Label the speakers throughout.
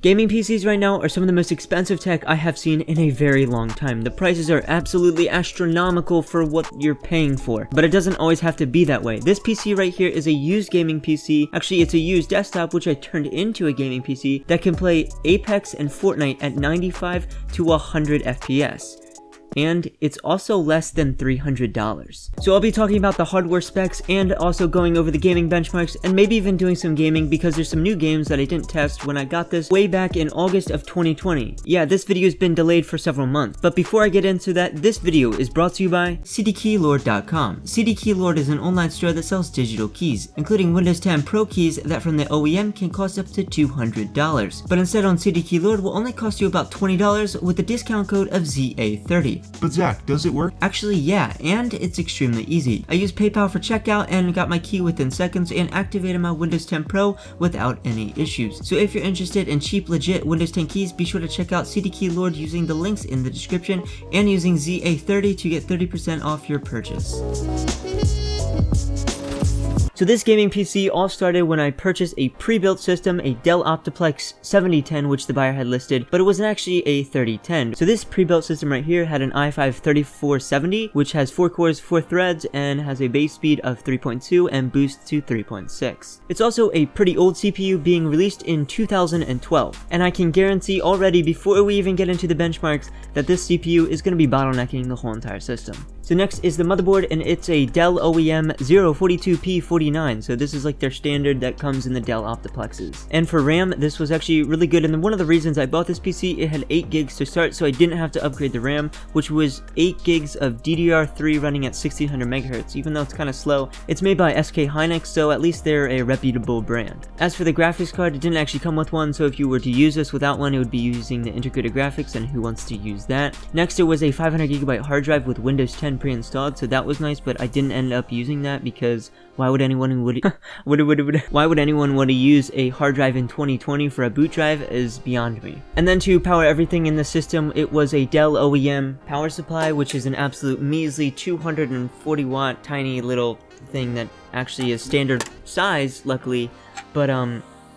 Speaker 1: Gaming PCs right now are some of the most expensive tech I have seen in a very long time. The prices are absolutely astronomical for what you're paying for, but it doesn't always have to be that way. This PC right here is a used gaming PC. Actually, it's a used desktop which I turned into a gaming PC that can play Apex and Fortnite at 95 to 100 FPS. And it's also less than $300. So I'll be talking about the hardware specs and also going over the gaming benchmarks and maybe even doing some gaming because there's some new games that I didn't test when I got this way back in August of 2020. Yeah, this video has been delayed for several months. But before I get into that, this video is brought to you by cdkeylord.com. cdkeylord is an online store that sells digital keys, including Windows 10 Pro keys that from the OEM can cost up to $200. But instead on cdkeylord will only cost you about $20 with the discount code of ZA30.
Speaker 2: But Zach, does it work?
Speaker 1: Actually, yeah, and it's extremely easy. I used PayPal for checkout and got my key within seconds and activated my Windows 10 Pro without any issues. So if you're interested in cheap, legit Windows 10 keys, be sure to check out CD Keylord using the links in the description and using ZA30 to get 30% off your purchase. So this gaming PC all started when I purchased a pre-built system, a Dell OptiPlex 7010, which the buyer had listed, but it wasn't actually a 3010. So this pre-built system right here had an i5-3470, which has 4 cores, 4 threads, and has a base speed of 3.2 and boost to 3.6. It's also a pretty old CPU being released in 2012, and I can guarantee already before we even get into the benchmarks that this CPU is going to be bottlenecking the whole entire system. So next is the motherboard, and it's a Dell OEM 042P49, so this is like their standard that comes in the Dell OptiPlexes. And for RAM, this was actually really good, and one of the reasons I bought this PC, it had 8 gigs to start, so I didn't have to upgrade the RAM, which was 8 gigs of DDR3 running at 1600 MHz, even though it's kind of slow. It's made by SK Hynix, so at least they're a reputable brand. As for the graphics card, it didn't actually come with one, so if you were to use this without one, it would be using the integrated graphics, and who wants to use that? Next, there was a 500GB hard drive with Windows 10 pre-installed, so that was nice, but I didn't end up using that because why would anyone why would anyone want to use a hard drive in 2020 for a boot drive is beyond me. And then to power everything in the system, it was a Dell OEM power supply, which is an absolute measly 240 watt tiny little thing that actually is standard size, luckily, but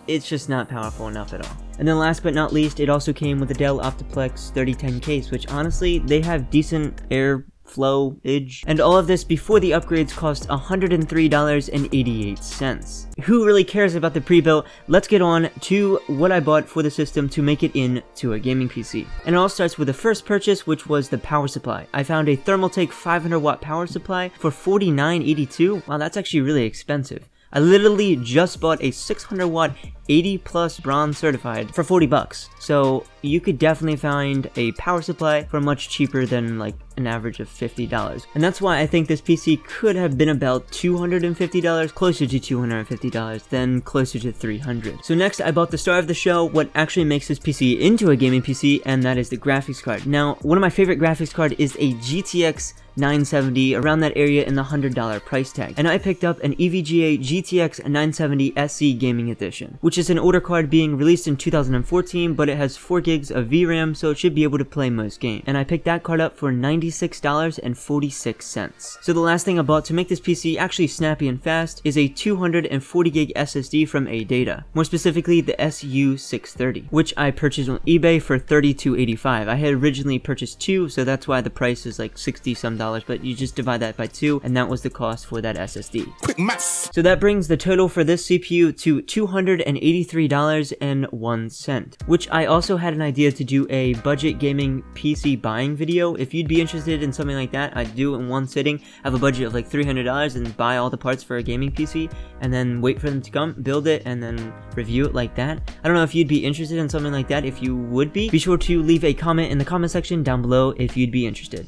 Speaker 1: it's just not powerful enough at all. And then last but not least, it also came with the Dell OptiPlex 3010 case, which honestly, they have decent airflow-age. And all of this before the upgrades cost $103.88. Who really cares about the pre-built? Let's get on to what I bought for the system to make it into a gaming PC. And it all starts with the first purchase, which was the power supply. I found a Thermaltake 500 watt power supply for $49.82. Wow, that's actually really expensive. I literally just bought a 600 watt 80 plus bronze certified for 40 bucks. So you could definitely find a power supply for much cheaper than like an average of $50. And that's why I think this PC could have been about $250, closer to $250 than closer to $300. So next I bought the star of the show, what actually makes this PC into a gaming PC, and that is the graphics card. Now, one of my favorite graphics card is a GTX 970, around that area in the $100 price tag. And I picked up an EVGA GTX 970 SC Gaming Edition, which is an older card being released in 2014, but it has 4 gigs of VRAM, so it should be able to play most games. And I picked that card up for $96.46. So the last thing I bought to make this PC actually snappy and fast is a 240 gig SSD from ADATA, more specifically the SU630, which I purchased on eBay for $32.85. I had originally purchased 2, so that's why the price is like 60 some dollars, but you just divide that by 2, and that was the cost for that SSD.
Speaker 2: Quick maths!
Speaker 1: So that brings the total for this CPU to $283.01, which I also had an idea to do a budget gaming PC buying video. If you'd be interested in something like that, I'd do it in one sitting, have a budget of like $300 and buy all the parts for a gaming PC, and then wait for them to come, build it, and then review it like that. I don't know if you'd be interested in something like that. If you would be sure to leave a comment in the comment section down below if you'd be interested.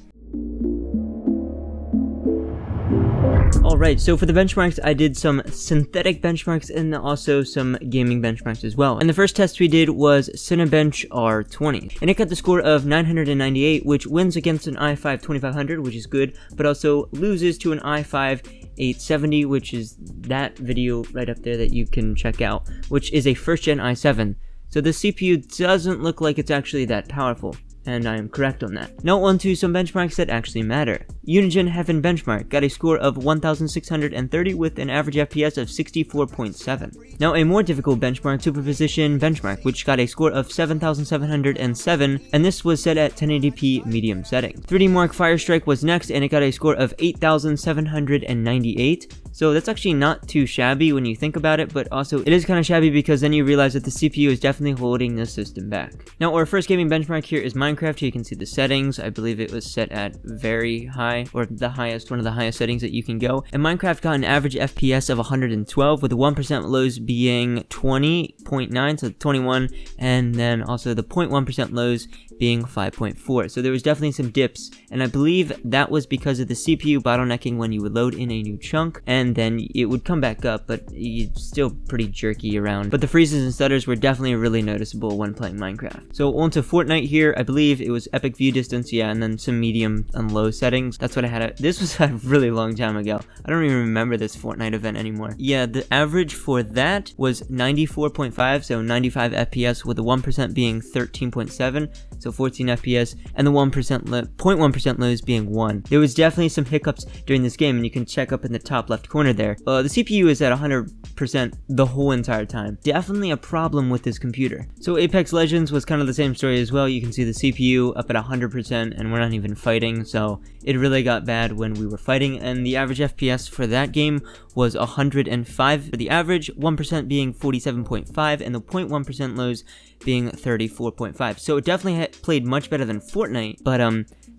Speaker 1: Alright, so for the benchmarks, I did some synthetic benchmarks and also some gaming benchmarks as well. And the first test we did was Cinebench R20. And it got the score of 998, which wins against an i5 2500, which is good, but also loses to an i5 870, which is that video right up there that you can check out, which is a first gen i7. So the CPU doesn't look like it's actually that powerful. And I am correct on that. Now on to some benchmarks that actually matter. Unigine Heaven benchmark got a score of 1630 with an average FPS of 64.7. Now a more difficult benchmark, Superposition benchmark, which got a score of 7707, and this was set at 1080p medium setting. 3D Mark Firestrike was next, and it got a score of 8798. So that's actually not too shabby when you think about it, but also it is kind of shabby because then you realize that the CPU is definitely holding the system back. Now our first gaming benchmark here is Minecraft. Here you can see the settings. I believe it was set at very high, or the highest, one of the highest settings that you can go. And Minecraft got an average FPS of 112 with the 1% lows being 20.9, so 21, and then also the 0.1% lows being 5.4. So there was definitely some dips, and I believe that was because of the CPU bottlenecking when you would load in a new chunk, and then it would come back up, but it's still pretty jerky around. But the freezes and stutters were definitely really noticeable when playing Minecraft. So on to Fortnite here. I believe it was epic view distance, yeah, and then some medium and low settings. That's what I had. This was a really long time ago. I don't even remember this Fortnite event anymore. Yeah, the average for that was 94.5, so 95 FPS with the 1% being 13.7, so 14 FPS, and the 0.1% lows being 1. There was definitely some hiccups during this game, and you can check up in the top left corner there. The CPU is at 100% the whole entire time. Definitely a problem with this computer. So Apex Legends was kind of the same story as well. You can see the CPU up at 100%, and we're not even fighting, so it really got bad when we were fighting, and the average FPS for that game was 105 for the average, 1% being 47.5, and the 0.1% lows being 34.5. So it definitely played much better than Fortnite, but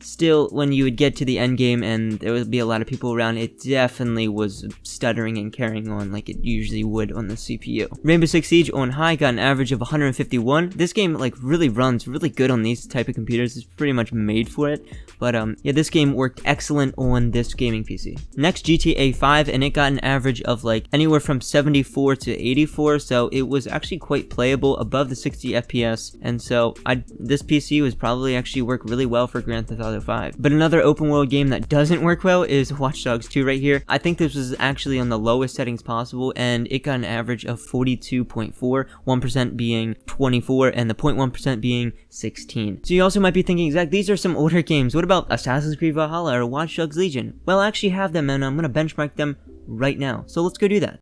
Speaker 1: still, when you would get to the end game and there would be a lot of people around, it definitely was stuttering and carrying on like it usually would on the CPU. Rainbow Six Siege on high got an average of 151. This game like really runs really good on these type of computers. It's pretty much made for it. But yeah, this game worked excellent on this gaming PC. Next, GTA 5, and it got an average of like anywhere from 74 to 84, so it was actually quite playable, above the 60 FPS, and so this PC was probably actually work really well for Grand Theft Auto 5. But another open world game that doesn't work well is Watch Dogs 2 right here. I think this was actually on the lowest settings possible, and it got an average of 42.4, 1% being 24, and the 0.1% being 16. So you also might be thinking, Zach, these are some older games. What about Assassin's Creed Valhalla or Watch Dogs Legion? Well, I actually have them, and I'm gonna benchmark them right now. So let's go do that.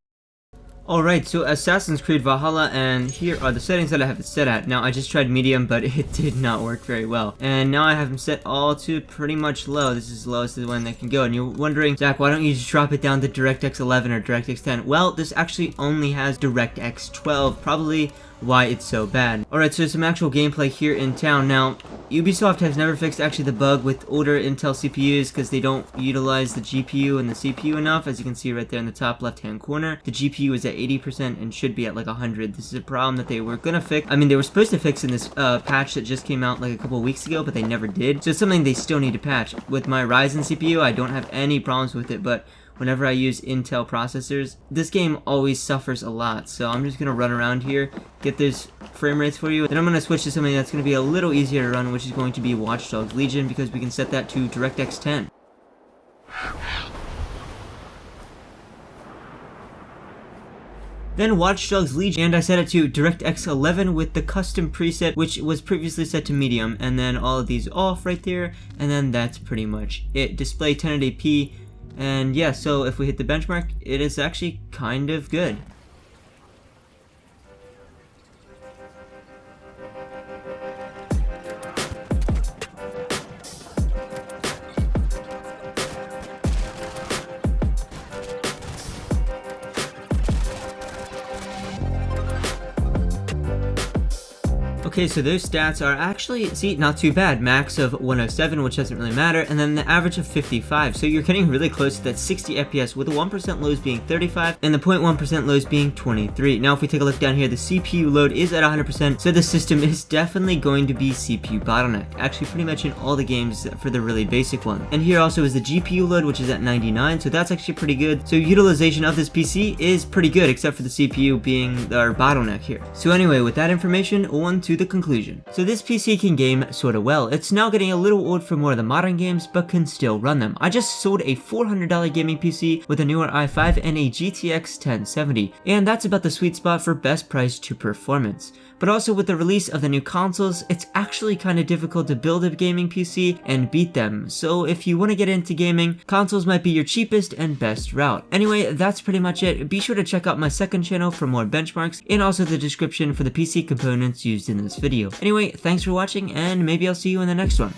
Speaker 1: Alright, so Assassin's Creed Valhalla, and here are the settings that I have it set at. Now, I just tried medium, but it did not work very well. And now I have them set all to pretty much low. This is the lowest one that can go. And you're wondering, Zach, why don't you just drop it down to DirectX 11 or DirectX 10? Well, this actually only has DirectX 12, probably why it's so bad. Alright, so some actual gameplay here in town. Now, Ubisoft has never fixed actually the bug with older Intel CPUs because they don't utilize the GPU and the CPU enough. As you can see right there in the top left hand corner, the GPU is at 80% and should be at like 100. This is a problem that they were gonna fix. I mean, they were supposed to fix in this patch that just came out like a couple of weeks ago, but they never did. So it's something they still need to patch. With my Ryzen CPU, I don't have any problems with it, but whenever I use Intel processors, this game always suffers a lot. So I'm just gonna run around here, get those frame rates for you. Then I'm gonna switch to something that's gonna be a little easier to run, which is going to be Watch Dogs Legion, because we can set that to DirectX 10. Then Watch Dogs Legion, and I set it to DirectX 11 with the custom preset, which was previously set to medium, and then all of these off right there, and then that's pretty much it. Display 1080p. And yeah, so if we hit the benchmark, it is actually kind of good. Okay, so those stats are actually, see, not too bad. Max of 107, which doesn't really matter, and then the average of 55. So you're getting really close to that 60 FPS, with the 1% lows being 35 and the 0.1% lows being 23. Now, if we take a look down here, the CPU load is at 100%, so the system is definitely going to be CPU bottlenecked. Actually, pretty much in all the games except for the really basic one. And here also is the GPU load, which is at 99, so that's actually pretty good. So utilization of this PC is pretty good, except for the CPU being our bottleneck here. So anyway, with that information, on to the conclusion. So this PC can game sorta well. It's now getting a little old for more of the modern games, but can still run them. I just sold a $400 gaming PC with a newer i5 and a GTX 1070, and that's about the sweet spot for best price to performance. But also with the release of the new consoles, it's actually kind of difficult to build a gaming PC and beat them. So if you want to get into gaming, consoles might be your cheapest and best route. Anyway, that's pretty much it. Be sure to check out my second channel for more benchmarks and also the description for the PC components used in this video. Anyway, thanks for watching and maybe I'll see you in the next one.